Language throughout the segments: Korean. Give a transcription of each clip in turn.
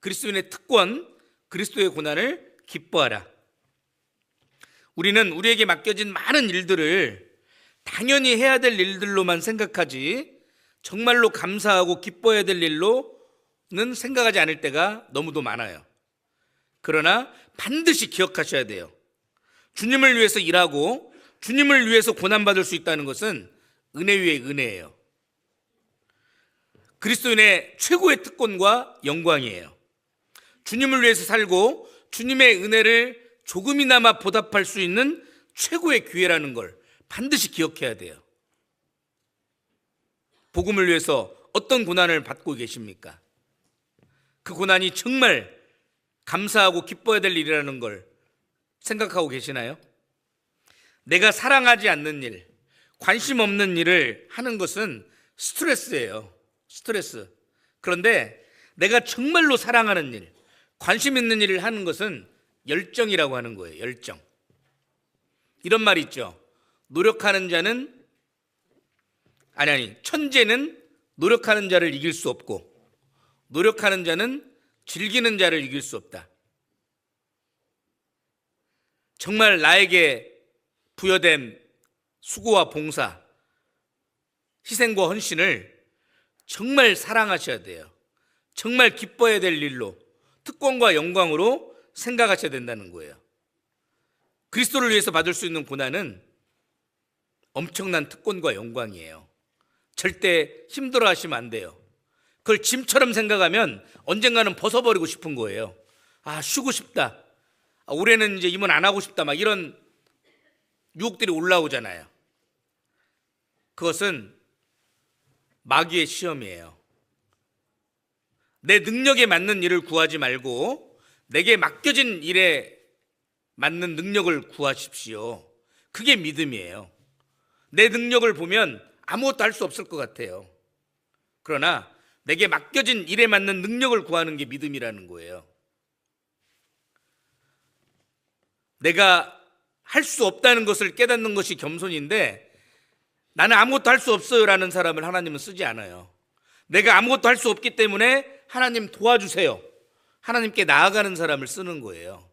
그리스도인의 특권, 그리스도의 고난을 기뻐하라. 우리는 우리에게 맡겨진 많은 일들을 당연히 해야 될 일들로만 생각하지 정말로 감사하고 기뻐해야 될 일로는 생각하지 않을 때가 너무도 많아요. 그러나 반드시 기억하셔야 돼요. 주님을 위해서 일하고 주님을 위해서 고난받을 수 있다는 것은 은혜 위에 은혜예요. 그리스도인의 최고의 특권과 영광이에요. 주님을 위해서 살고 주님의 은혜를 조금이나마 보답할 수 있는 최고의 기회라는 걸 반드시 기억해야 돼요. 복음을 위해서 어떤 고난을 받고 계십니까? 그 고난이 정말 감사하고 기뻐야 될 일이라는 걸 생각하고 계시나요? 내가 사랑하지 않는 일, 관심 없는 일을 하는 것은 스트레스예요. 스트레스. 그런데 내가 정말로 사랑하는 일, 관심 있는 일을 하는 것은 열정이라고 하는 거예요. 열정. 이런 말이 있죠. 노력하는 자는 천재는 노력하는 자를 이길 수 없고 노력하는 자는 즐기는 자를 이길 수 없다. 정말 나에게 부여된 수고와 봉사, 희생과 헌신을 정말 사랑하셔야 돼요. 정말 기뻐해야 될 일로, 특권과 영광으로 생각하셔야 된다는 거예요. 그리스도를 위해서 받을 수 있는 고난은 엄청난 특권과 영광이에요. 절대 힘들어 하시면 안 돼요. 그걸 짐처럼 생각하면 언젠가는 벗어버리고 싶은 거예요. 쉬고 싶다. 올해는 이제 임원 안 하고 싶다. 막 이런 유혹들이 올라오잖아요. 그것은 마귀의 시험이에요. 내 능력에 맞는 일을 구하지 말고 내게 맡겨진 일에 맞는 능력을 구하십시오. 그게 믿음이에요. 내 능력을 보면 아무것도 할 수 없을 것 같아요. 그러나 내게 맡겨진 일에 맞는 능력을 구하는 게 믿음이라는 거예요. 내가 할 수 없다는 것을 깨닫는 것이 겸손인데 나는 아무것도 할 수 없어요 라는 사람을 하나님은 쓰지 않아요. 내가 아무것도 할 수 없기 때문에 하나님 도와주세요. 하나님께 나아가는 사람을 쓰는 거예요.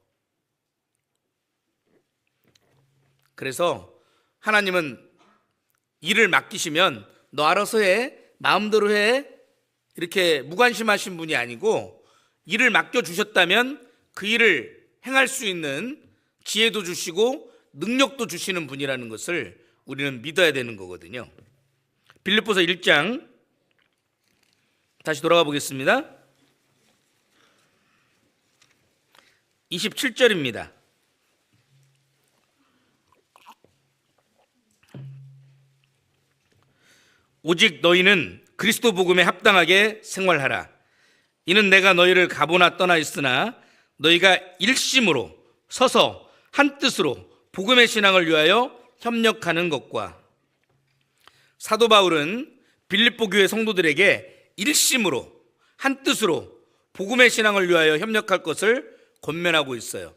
그래서 하나님은 일을 맡기시면 너 알아서 해, 마음대로 해, 이렇게 무관심하신 분이 아니고 일을 맡겨주셨다면 그 일을 행할 수 있는 지혜도 주시고 능력도 주시는 분이라는 것을 우리는 믿어야 되는 거거든요. 빌립보서 1장 다시 돌아가 보겠습니다. 27절입니다. 오직 너희는 그리스도 복음에 합당하게 생활하라. 이는 내가 너희를 가보나 떠나 있으나 너희가 일심으로 서서 한 뜻으로 복음의 신앙을 위하여 협력하는 것과. 사도 바울은 빌립보 교회 성도들에게 일심으로 한 뜻으로 복음의 신앙을 위하여 협력할 것을 권면하고 있어요.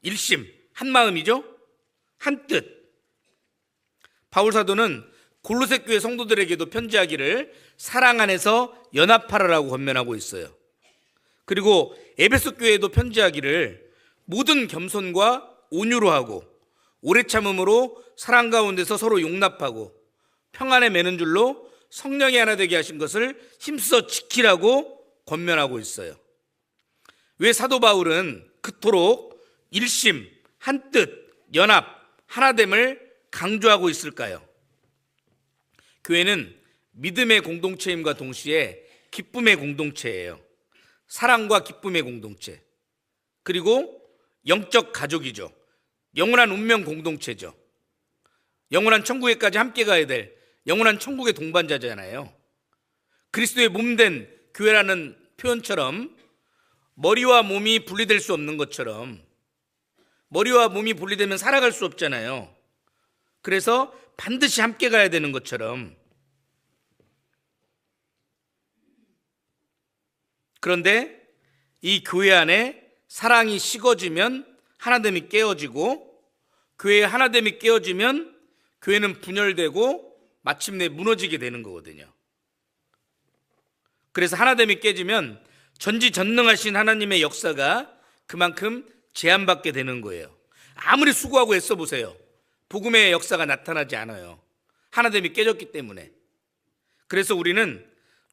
일심, 한 마음이죠? 한 뜻. 바울 사도는 골로새 교회 성도들에게도 편지하기를 사랑 안에서 연합하라라고 권면하고 있어요. 그리고 에베소 교회에도 편지하기를 모든 겸손과 온유로 하고 오래 참음으로 사랑 가운데서 서로 용납하고 평안에 매는 줄로 성령이 하나 되게 하신 것을 힘써 지키라고 권면하고 있어요. 왜 사도 바울은 그토록 일심, 한뜻, 연합, 하나됨을 강조하고 있을까요? 교회는 믿음의 공동체임과 동시에 기쁨의 공동체예요. 사랑과 기쁨의 공동체. 그리고 영적 가족이죠. 영원한 운명 공동체죠. 영원한 천국에까지 함께 가야 될 영원한 천국의 동반자잖아요. 그리스도의 몸된 교회라는 표현처럼 머리와 몸이 분리될 수 없는 것처럼 머리와 몸이 분리되면 살아갈 수 없잖아요. 그래서 반드시 함께 가야 되는 것처럼. 그런데 이 교회 안에 사랑이 식어지면 하나됨이 깨어지고, 교회의 하나됨이 깨어지면 교회는 분열되고 마침내 무너지게 되는 거거든요. 그래서 하나됨이 깨지면 전지전능하신 하나님의 역사가 그만큼 제한받게 되는 거예요. 아무리 수고하고 애써 보세요. 복음의 역사가 나타나지 않아요. 하나됨이 깨졌기 때문에. 그래서 우리는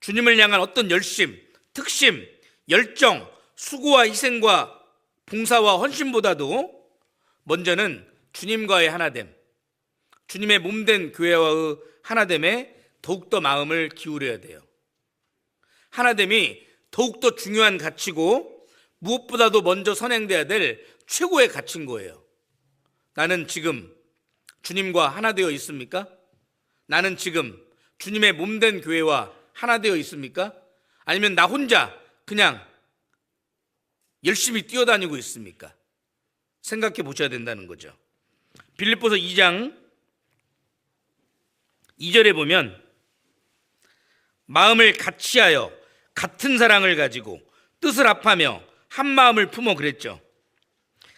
주님을 향한 어떤 열심, 특심, 열정, 수고와 희생과 봉사와 헌신보다도 먼저는 주님과의 하나됨, 주님의 몸된 교회와의 하나됨에 더욱더 마음을 기울여야 돼요. 하나됨이 더욱더 중요한 가치고 무엇보다도 먼저 선행돼야 될 최고의 가치인 거예요. 나는 지금 주님과 하나 되어 있습니까? 나는 지금 주님의 몸된 교회와 하나 되어 있습니까? 아니면 나 혼자 그냥 열심히 뛰어다니고 있습니까? 생각해 보셔야 된다는 거죠. 빌립보서 2장 2절에 보면 마음을 같이하여 같은 사랑을 가지고 뜻을 합하며 한 마음을 품어 그랬죠.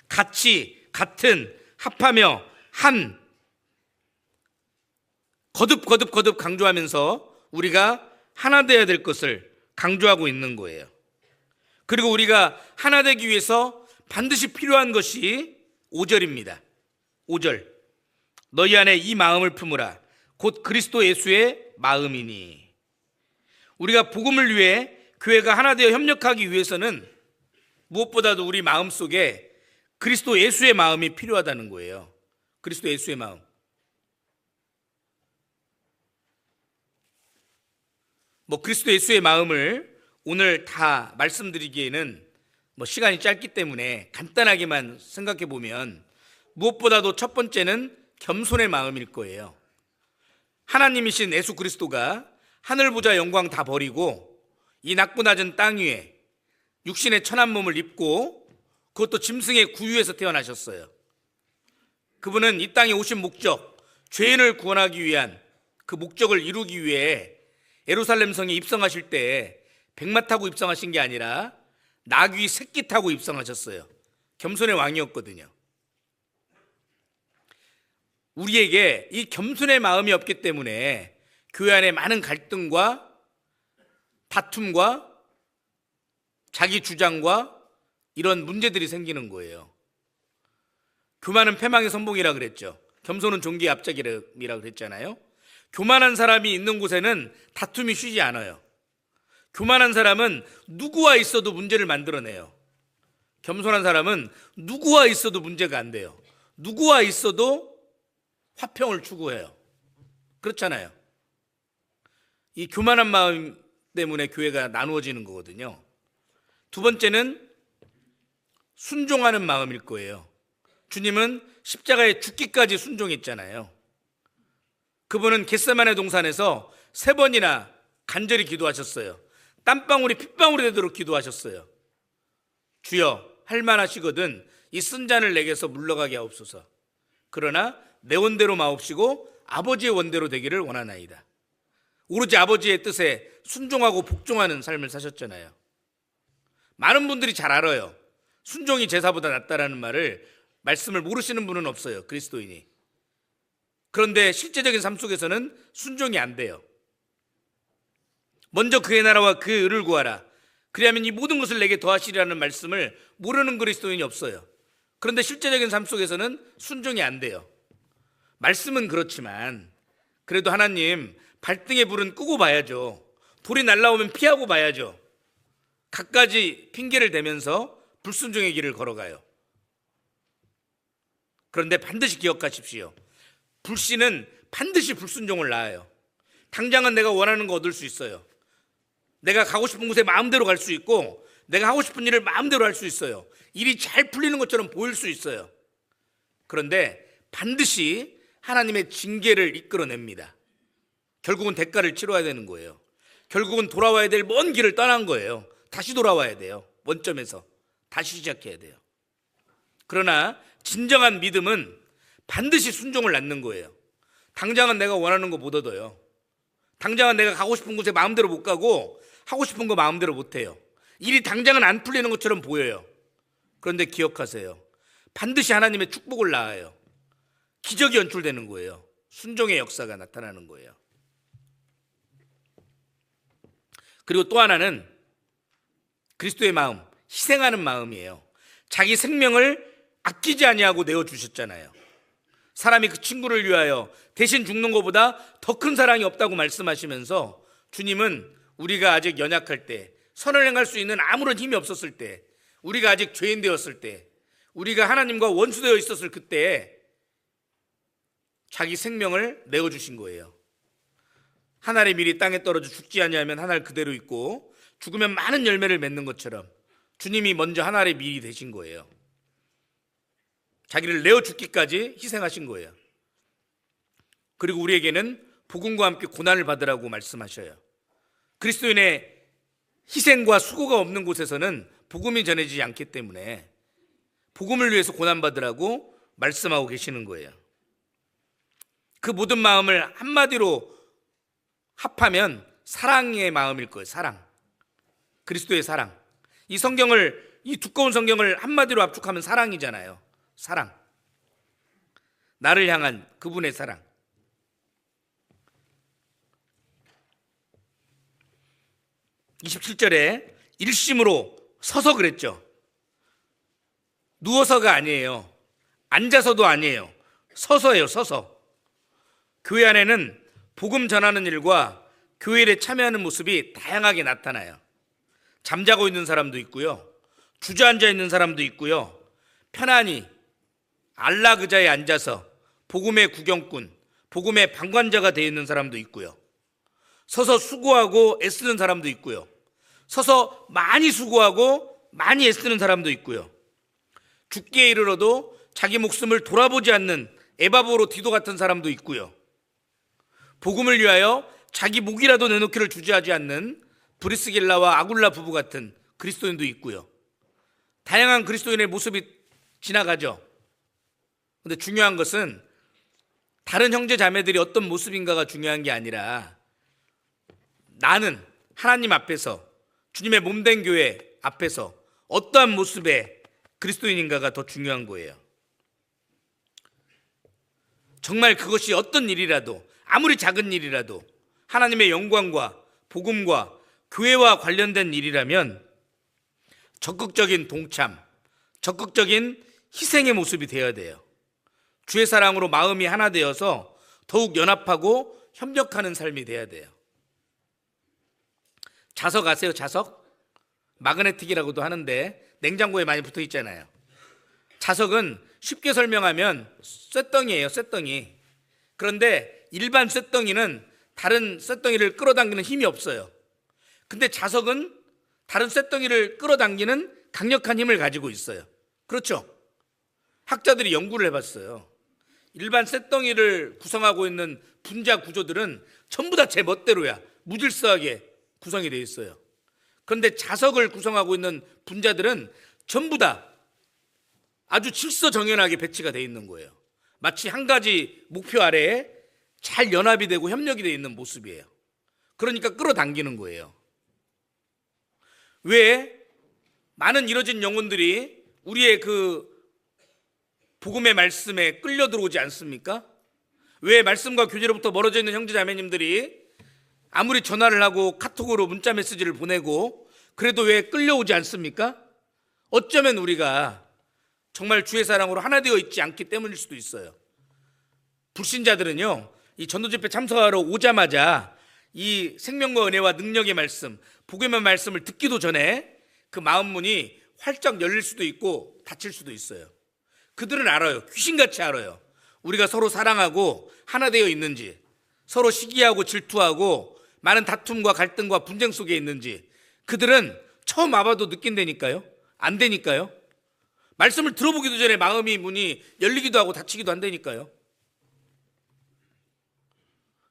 같이, 같은, 합하며 한, 거듭 강조하면서 우리가 하나 되어야 될 것을 강조하고 있는 거예요. 그리고 우리가 하나 되기 위해서 반드시 필요한 것이 5절입니다. 5절. 너희 안에 이 마음을 품으라. 곧 그리스도 예수의 마음이니. 우리가 복음을 위해 교회가 하나 되어 협력하기 위해서는 무엇보다도 우리 마음속에 그리스도 예수의 마음이 필요하다는 거예요. 그리스도 예수의 마음. 그리스도 예수의 마음을 오늘 다 말씀드리기에는 시간이 짧기 때문에 간단하게만 생각해 보면 무엇보다도 첫 번째는 겸손의 마음일 거예요. 하나님이신 예수 그리스도가 하늘 보좌 영광 다 버리고 이 낮고 낮은 땅 위에 육신의 천한 몸을 입고 그것도 짐승의 구유에서 태어나셨어요. 그분은 이 땅에 오신 목적, 죄인을 구원하기 위한 그 목적을 이루기 위해 예루살렘 성에 입성하실 때 백마 타고 입성하신 게 아니라 나귀 새끼 타고 입성하셨어요. 겸손의 왕이었거든요. 우리에게 이 겸손의 마음이 없기 때문에 교회 안에 많은 갈등과 다툼과 자기 주장과 이런 문제들이 생기는 거예요. 교만은 패망의 선봉이라 그랬죠. 겸손은 존귀의 앞자기라 그랬잖아요. 교만한 사람이 있는 곳에는 다툼이 쉬지 않아요. 교만한 사람은 누구와 있어도 문제를 만들어내요. 겸손한 사람은 누구와 있어도 문제가 안 돼요. 누구와 있어도 화평을 추구해요. 그렇잖아요. 이 교만한 마음 때문에 교회가 나누어지는 거거든요. 두 번째는 순종하는 마음일 거예요. 주님은 십자가에 죽기까지 순종했잖아요. 그분은 겟세마네 동산에서 3번이나 간절히 기도하셨어요. 땀방울이 핏방울이 되도록 기도하셨어요. 주여, 할만하시거든 이 쓴 잔을 내게서 물러가게 하옵소서. 그러나 내 원대로 마옵시고 아버지의 원대로 되기를 원하나이다. 오로지 아버지의 뜻에 순종하고 복종하는 삶을 사셨잖아요. 많은 분들이 잘 알아요. 순종이 제사보다 낫다라는 말씀을 모르시는 분은 없어요. 그리스도인이. 그런데 실제적인 삶 속에서는 순종이 안 돼요. 먼저 그의 나라와 그의 의를 구하라. 그리하면 이 모든 것을 내게 더하시리라는 말씀을 모르는 그리스도인이 없어요. 그런데 실제적인 삶 속에서는 순종이 안 돼요. 말씀은 그렇지만 그래도 하나님 발등에 불은 끄고 봐야죠. 불이 날라오면 피하고 봐야죠. 갖가지 핑계를 대면서 불순종의 길을 걸어가요. 그런데 반드시 기억하십시오. 불신은 반드시 불순종을 낳아요. 당장은 내가 원하는 거 얻을 수 있어요. 내가 가고 싶은 곳에 마음대로 갈 수 있고 내가 하고 싶은 일을 마음대로 할 수 있어요. 일이 잘 풀리는 것처럼 보일 수 있어요. 그런데 반드시 하나님의 징계를 이끌어냅니다. 결국은 대가를 치러야 되는 거예요. 결국은 돌아와야 될 먼 길을 떠난 거예요. 다시 돌아와야 돼요. 원점에서 다시 시작해야 돼요. 그러나 진정한 믿음은 반드시 순종을 낳는 거예요. 당장은 내가 원하는 거 못 얻어요. 당장은 내가 가고 싶은 곳에 마음대로 못 가고 하고 싶은 거 마음대로 못 해요. 일이 당장은 안 풀리는 것처럼 보여요. 그런데 기억하세요. 반드시 하나님의 축복을 낳아요. 기적이 연출되는 거예요. 순종의 역사가 나타나는 거예요. 그리고 또 하나는 그리스도의 마음, 희생하는 마음이에요. 자기 생명을 아끼지 아니하고 내어주셨잖아요. 사람이 그 친구를 위하여 대신 죽는 것보다 더 큰 사랑이 없다고 말씀하시면서 주님은 우리가 아직 연약할 때, 선을 행할 수 있는 아무런 힘이 없었을 때, 우리가 아직 죄인 되었을 때, 우리가 하나님과 원수되어 있었을 그때에 자기 생명을 내어주신 거예요. 한 알의 밀이 땅에 떨어져 죽지 아니하면 한 알 그대로 있고 죽으면 많은 열매를 맺는 것처럼 주님이 먼저 한 알의 밀이 되신 거예요. 자기를 내어 죽기까지 희생하신 거예요. 그리고 우리에게는 복음과 함께 고난을 받으라고 말씀하셔요. 그리스도인의 희생과 수고가 없는 곳에서는 복음이 전해지지 않기 때문에 복음을 위해서 고난받으라고 말씀하고 계시는 거예요. 그 모든 마음을 한마디로 합하면 사랑의 마음일 거예요. 사랑. 그리스도의 사랑. 이 두꺼운 성경을 한마디로 압축하면 사랑이잖아요. 사랑. 나를 향한 그분의 사랑. (27절에) 일심으로 서서 그랬죠. 누워서가 아니에요. 앉아서도 아니에요. 서서예요. 서서. 교회 안에는 복음 전하는 일과 교회 일에 참여하는 모습이 다양하게 나타나요. 잠자고 있는 사람도 있고요, 주저앉아 있는 사람도 있고요, 편안히 안락의자에 앉아서 복음의 구경꾼, 복음의 방관자가 되어 있는 사람도 있고요, 서서 수고하고 애쓰는 사람도 있고요, 서서 많이 수고하고 많이 애쓰는 사람도 있고요, 죽기에 이르러도 자기 목숨을 돌아보지 않는 에바브로 디도 같은 사람도 있고요, 복음을 위하여 자기 목이라도 내놓기를 주저하지 않는 브리스길라와 아굴라 부부 같은 그리스도인도 있고요. 다양한 그리스도인의 모습이 지나가죠. 근데 중요한 것은 다른 형제 자매들이 어떤 모습인가가 중요한 게 아니라 나는 하나님 앞에서, 주님의 몸된 교회 앞에서 어떠한 모습의 그리스도인인가가 더 중요한 거예요. 정말 그것이 어떤 일이라도, 아무리 작은 일이라도 하나님의 영광과 복음과 교회와 관련된 일이라면 적극적인 동참, 적극적인 희생의 모습이 되어야 돼요. 주의 사랑으로 마음이 하나 되어서 더욱 연합하고 협력하는 삶이 돼야 돼요. 자석 아세요? 자석? 마그네틱이라고도 하는데 냉장고에 많이 붙어 있잖아요. 자석은 쉽게 설명하면 쇳덩이에요. 쇳덩이. 그런데 일반 쇳덩이는 다른 쇳덩이를 끌어당기는 힘이 없어요. 근데 자석은 다른 쇳덩이를 끌어당기는 강력한 힘을 가지고 있어요. 그렇죠? 학자들이 연구를 해봤어요. 일반 쇳덩이를 구성하고 있는 분자 구조들은 전부 다 제 멋대로야. 무질서하게 구성이 되어 있어요. 그런데 자석을 구성하고 있는 분자들은 전부 다 아주 질서정연하게 배치가 되어 있는 거예요. 마치 한 가지 목표 아래에 잘 연합이 되고 협력이 되어 있는 모습이에요. 그러니까 끌어당기는 거예요. 왜 많은 이뤄진 영혼들이 우리의 그 복음의 말씀에 끌려 들어오지 않습니까? 왜 말씀과 교제로부터 멀어져 있는 형제 자매님들이 아무리 전화를 하고 카톡으로 문자 메시지를 보내고 그래도 왜 끌려오지 않습니까? 어쩌면 우리가 정말 주의 사랑으로 하나 되어 있지 않기 때문일 수도 있어요. 불신자들은요, 이 전도집회 참석하러 오자마자 이 생명과 은혜와 능력의 말씀, 복음의 말씀을 듣기도 전에 그 마음 문이 활짝 열릴 수도 있고 닫힐 수도 있어요. 그들은 알아요. 귀신같이 알아요. 우리가 서로 사랑하고 하나 되어 있는지, 서로 시기하고 질투하고 많은 다툼과 갈등과 분쟁 속에 있는지 그들은 처음 와봐도 느낀다니까요. 안 되니까요. 말씀을 들어보기도 전에 마음이 문이 열리기도 하고 닫히기도 한다니까요.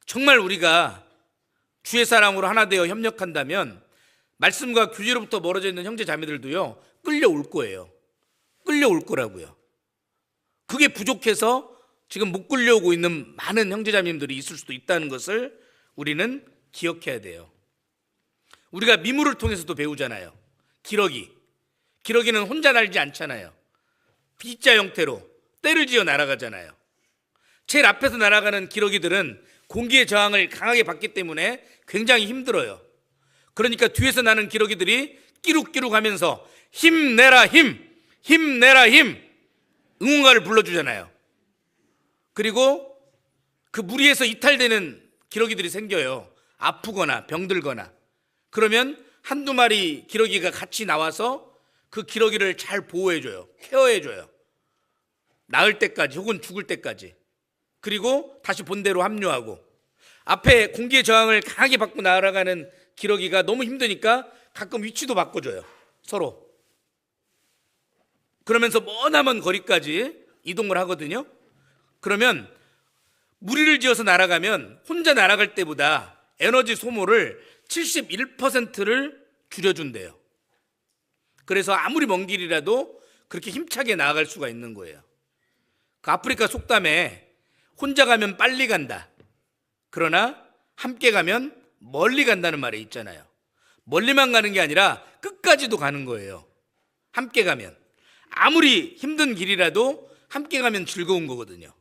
정말 우리가 주의 사랑으로 하나 되어 협력한다면 말씀과 교제로부터 멀어져 있는 형제 자매들도요, 끌려올 거예요. 끌려올 거라고요. 그게 부족해서 지금 못 끌려오고 있는 많은 형제 자매님들이 있을 수도 있다는 것을 우리는 기억해야 돼요. 우리가 미물을 통해서도 배우잖아요. 기러기는 혼자 날지 않잖아요. B자 형태로 떼를 지어 날아가잖아요. 제일 앞에서 날아가는 기러기들은 공기의 저항을 강하게 받기 때문에 굉장히 힘들어요. 그러니까 뒤에서 나는 기러기들이 끼룩끼룩 하면서 힘내라 힘, 힘내라 힘 응원가를 불러주잖아요. 그리고 그 무리에서 이탈되는 기러기들이 생겨요. 아프거나 병들거나. 그러면 한두 마리 기러기가 같이 나와서 그 기러기를 잘 보호해줘요. 케어해줘요. 나을 때까지 혹은 죽을 때까지. 그리고 다시 본대로 합류하고, 앞에 공기의 저항을 강하게 받고 날아가는 기러기가 너무 힘드니까 가끔 위치도 바꿔줘요. 서로. 그러면서 머나먼 거리까지 이동을 하거든요. 그러면 무리를 지어서 날아가면 혼자 날아갈 때보다 에너지 소모를 71%를 줄여준대요. 그래서 아무리 먼 길이라도 그렇게 힘차게 나아갈 수가 있는 거예요. 그 아프리카 속담에 혼자 가면 빨리 간다, 그러나 함께 가면 멀리 간다는 말이 있잖아요. 멀리만 가는 게 아니라 끝까지도 가는 거예요. 함께 가면. 아무리 힘든 길이라도 함께 가면 즐거운 거거든요.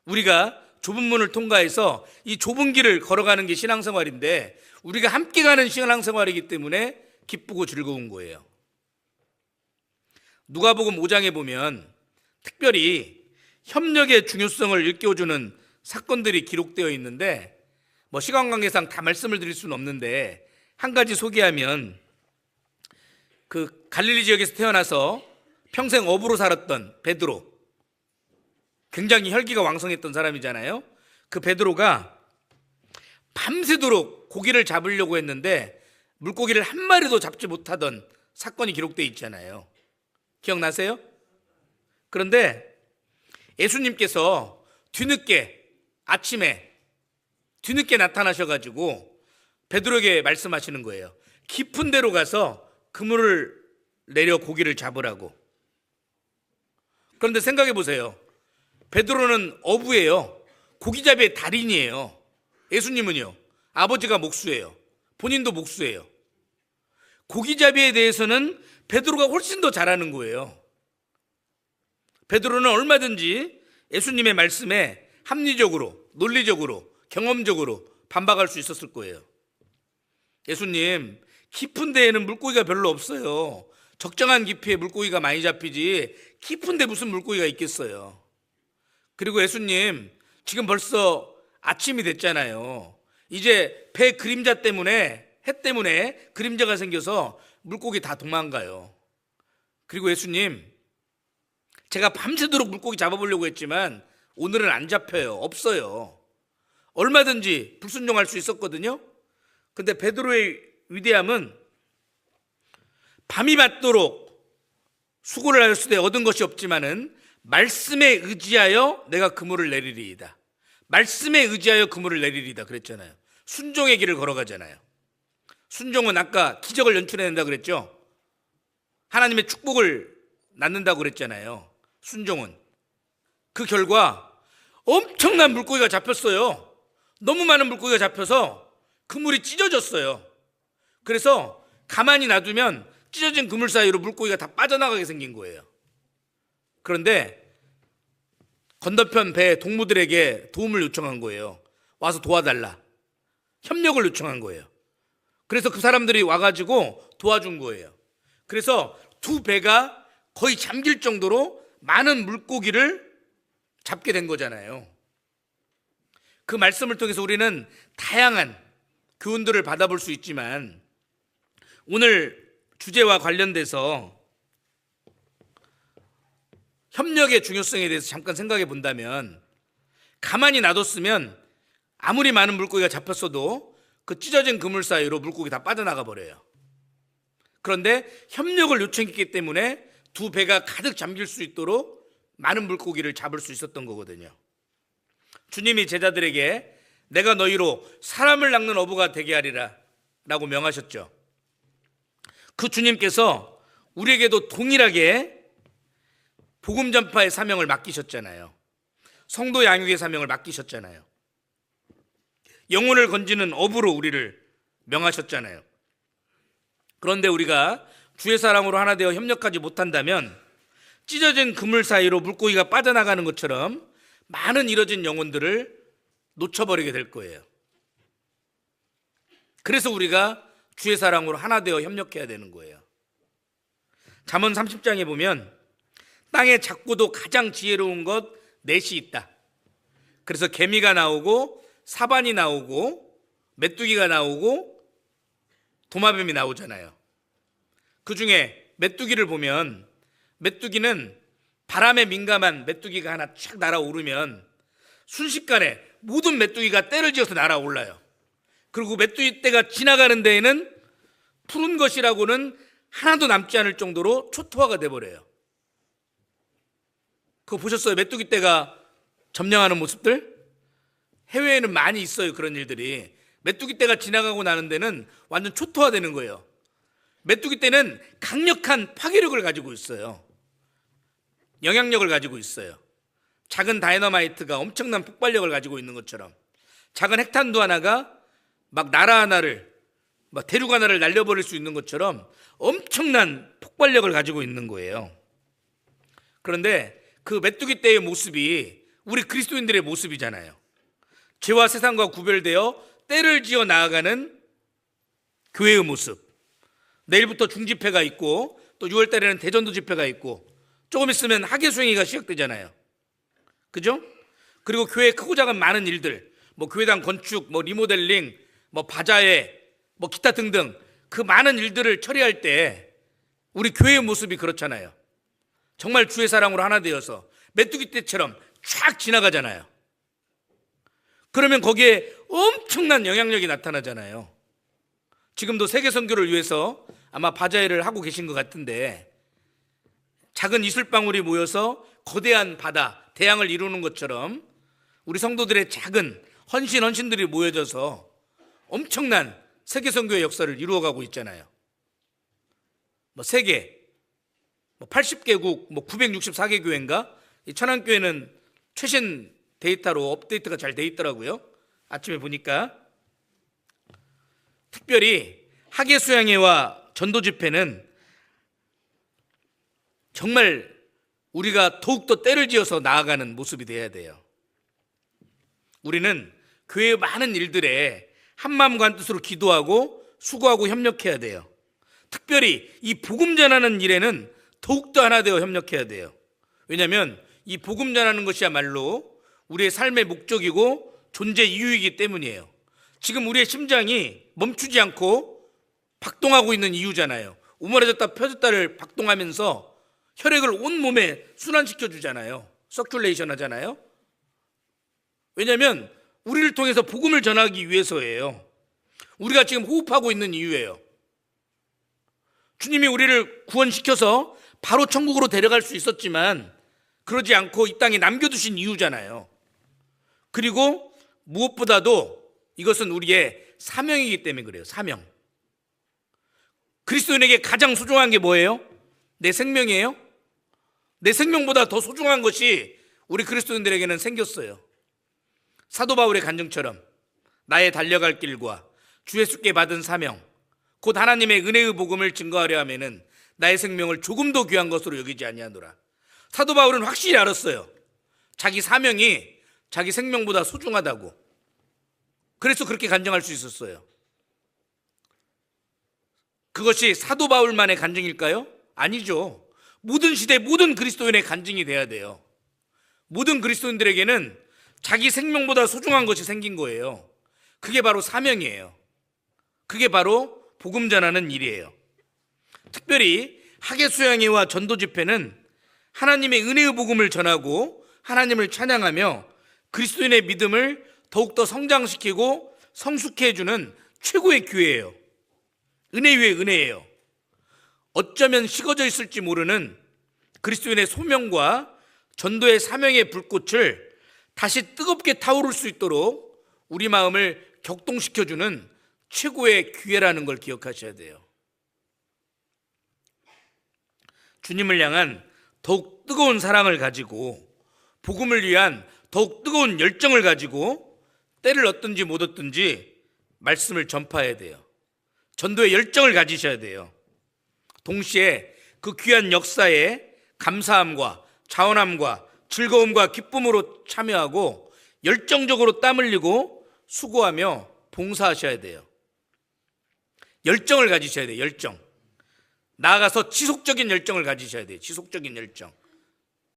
우리가 좁은 문을 통과해서 이 좁은 길을 걸어가는 게 신앙생활인데, 우리가 함께 가는 신앙생활이기 때문에 기쁘고 즐거운 거예요. 누가복음 5장에 보면 특별히 협력의 중요성을 일깨워주는 사건들이 기록되어 있는데, 시간 관계상 다 말씀을 드릴 수는 없는데 한 가지 소개하면, 그 갈릴리 지역에서 태어나서 평생 어부로 살았던 베드로, 굉장히 혈기가 왕성했던 사람이잖아요. 그 베드로가 밤새도록 고기를 잡으려고 했는데 물고기를 한 마리도 잡지 못하던 사건이 기록되어 있잖아요. 기억나세요? 그런데 예수님께서 아침에 뒤늦게 나타나셔가지고 베드로에게 말씀하시는 거예요. 깊은 데로 가서 그물을 내려 고기를 잡으라고. 그런데 생각해 보세요. 베드로는 어부예요. 고기잡이의 달인이에요. 예수님은요, 아버지가 목수예요. 본인도 목수예요. 고기잡이에 대해서는 베드로가 훨씬 더 잘하는 거예요. 베드로는 얼마든지 예수님의 말씀에 합리적으로, 논리적으로, 경험적으로 반박할 수 있었을 거예요. 예수님, 깊은 데에는 물고기가 별로 없어요. 적정한 깊이에 물고기가 많이 잡히지 깊은 데 무슨 물고기가 있겠어요. 그리고 예수님, 지금 벌써 아침이 됐잖아요. 이제 배 그림자 때문에, 해 때문에 그림자가 생겨서 물고기 다 도망가요. 그리고 예수님, 제가 밤새도록 물고기 잡아보려고 했지만 오늘은 안 잡혀요. 없어요. 얼마든지 불순종할 수 있었거든요. 근데 베드로의 위대함은 밤이 맞도록 수고를 하였으되 얻은 것이 없지만은 말씀에 의지하여 내가 그물을 내리리이다. 말씀에 의지하여 그물을 내리리이다 그랬잖아요. 순종의 길을 걸어가잖아요. 순종은 아까 기적을 연출해낸다 그랬죠. 하나님의 축복을 낳는다고 그랬잖아요. 순종은. 그 결과 엄청난 물고기가 잡혔어요. 너무 많은 물고기가 잡혀서 그물이 찢어졌어요. 그래서 가만히 놔두면 찢어진 그물 사이로 물고기가 다 빠져나가게 생긴 거예요. 그런데 건너편 배 동무들에게 도움을 요청한 거예요. 와서 도와달라. 협력을 요청한 거예요. 그래서 그 사람들이 와가지고 도와준 거예요. 그래서 두 배가 거의 잠길 정도로 많은 물고기를 잡게 된 거잖아요. 그 말씀을 통해서 우리는 다양한 교훈들을 받아볼 수 있지만, 오늘 주제와 관련돼서 협력의 중요성에 대해서 잠깐 생각해 본다면, 가만히 놔뒀으면 아무리 많은 물고기가 잡혔어도 그 찢어진 그물 사이로 물고기 다 빠져나가 버려요. 그런데 협력을 요청했기 때문에 두 배가 가득 잠길 수 있도록 많은 물고기를 잡을 수 있었던 거거든요. 주님이 제자들에게 내가 너희로 사람을 낚는 어부가 되게 하리라 라고 명하셨죠. 그 주님께서 우리에게도 동일하게 복음 전파의 사명을 맡기셨잖아요. 성도 양육의 사명을 맡기셨잖아요. 영혼을 건지는 어부로 우리를 명하셨잖아요. 그런데 우리가 주의 사랑으로 하나 되어 협력하지 못한다면 찢어진 그물 사이로 물고기가 빠져나가는 것처럼 많은 잃어진 영혼들을 놓쳐버리게 될 거예요. 그래서 우리가 주의 사랑으로 하나 되어 협력해야 되는 거예요. 잠언 30장에 보면 땅의 작고도 가장 지혜로운 것 넷이 있다. 그래서 개미가 나오고 사반이 나오고 메뚜기가 나오고 도마뱀이 나오잖아요. 그 중에 메뚜기를 보면 메뚜기는 바람에 민감한 메뚜기가 하나 쫙 날아오르면 순식간에 모든 메뚜기가 떼를 지어서 날아올라요. 그리고 메뚜기 떼가 지나가는 데에는 푸른 것이라고는 하나도 남지 않을 정도로 초토화가 돼버려요. 그거 보셨어요? 메뚜기 떼가 점령하는 모습들? 해외에는 많이 있어요. 그런 일들이. 메뚜기 떼가 지나가고 나는 데는 완전 초토화되는 거예요. 메뚜기 떼는 강력한 파괴력을 가지고 있어요. 영향력을 가지고 있어요. 작은 다이너마이트가 엄청난 폭발력을 가지고 있는 것처럼 작은 핵탄두 하나가 막 나라 하나를, 막 대륙 하나를 날려버릴 수 있는 것처럼 엄청난 폭발력을 가지고 있는 거예요. 그런데 그 메뚜기 떼의 모습이 우리 그리스도인들의 모습이잖아요. 죄와 세상과 구별되어 떼를 지어 나아가는 교회의 모습. 내일부터 중집회가 있고 또 6월 달에는 대전도 집회가 있고 조금 있으면 하계수행위가 시작되잖아요. 그죠? 그리고 교회에 크고 작은 많은 일들, 뭐 교회당 건축, 뭐 리모델링, 뭐 바자회, 뭐 기타 등등 그 많은 일들을 처리할 때 우리 교회의 모습이 그렇잖아요. 정말 주의 사랑으로 하나 되어서 메뚜기 떼처럼 쫙 지나가잖아요. 그러면 거기에 엄청난 영향력이 나타나잖아요. 지금도 세계 선교를 위해서 아마 바자회를 하고 계신 것 같은데 작은 이슬방울이 모여서 거대한 바다, 대양을 이루는 것처럼 우리 성도들의 작은 헌신들이 모여져서 엄청난 세계 선교의 역사를 이루어가고 있잖아요. 뭐 세계 80개국 964개 교회인가? 이 천안교회는 최신 데이터로 업데이트가 잘 돼 있더라고요. 아침에 보니까. 특별히 하계수양회와 전도집회는 정말 우리가 더욱더 때를 지어서 나아가는 모습이 되어야 돼요. 우리는 교회의 많은 일들에 한마음과 한뜻으로 기도하고 수고하고 협력해야 돼요. 특별히 이 복음 전하는 일에는 더욱더 하나 되어 협력해야 돼요. 왜냐하면 이 복음 전하는 것이야말로 우리의 삶의 목적이고 존재 이유이기 때문이에요. 지금 우리의 심장이 멈추지 않고 박동하고 있는 이유잖아요. 오므라졌다 펴졌다를 박동하면서 혈액을 온 몸에 순환시켜 주잖아요. 서큘레이션 하잖아요. 왜냐하면 우리를 통해서 복음을 전하기 위해서예요. 우리가 지금 호흡하고 있는 이유예요. 주님이 우리를 구원시켜서 바로 천국으로 데려갈 수 있었지만 그러지 않고 이 땅에 남겨두신 이유잖아요. 그리고 무엇보다도 이것은 우리의 사명이기 때문에 그래요. 사명. 그리스도인에게 가장 소중한 게 뭐예요? 내 생명이에요? 내 생명보다 더 소중한 것이 우리 그리스도인들에게는 생겼어요. 사도 바울의 간증처럼 나의 달려갈 길과 주 예수께 받은 사명, 곧 하나님의 은혜의 복음을 증거하려 하면은 나의 생명을 조금 더 귀한 것으로 여기지 아니하노라. 사도 바울은 확실히 알았어요. 자기 사명이 자기 생명보다 소중하다고. 그래서 그렇게 간증할 수 있었어요. 그것이 사도 바울만의 간증일까요? 아니죠. 모든 시대 모든 그리스도인의 간증이 돼야 돼요. 모든 그리스도인들에게는 자기 생명보다 소중한 것이 생긴 거예요. 그게 바로 사명이에요. 그게 바로 복음 전하는 일이에요. 특별히 하계수양회와 전도집회는 하나님의 은혜의 복음을 전하고 하나님을 찬양하며 그리스도인의 믿음을 더욱더 성장시키고 성숙해 해주는 최고의 기회예요. 은혜 위에 은혜예요. 어쩌면 식어져 있을지 모르는 그리스도인의 소명과 전도의 사명의 불꽃을 다시 뜨겁게 타오를 수 있도록 우리 마음을 격동시켜주는 최고의 기회라는 걸 기억하셔야 돼요. 주님을 향한 더욱 뜨거운 사랑을 가지고 복음을 위한 더욱 뜨거운 열정을 가지고 때를 얻든지 못 얻든지 말씀을 전파해야 돼요. 전도의 열정을 가지셔야 돼요. 동시에 그 귀한 역사에 감사함과 자원함과 즐거움과 기쁨으로 참여하고 열정적으로 땀 흘리고 수고하며 봉사하셔야 돼요. 열정을 가지셔야 돼요. 열정. 나아가서 지속적인 열정을 가지셔야 돼요. 지속적인 열정.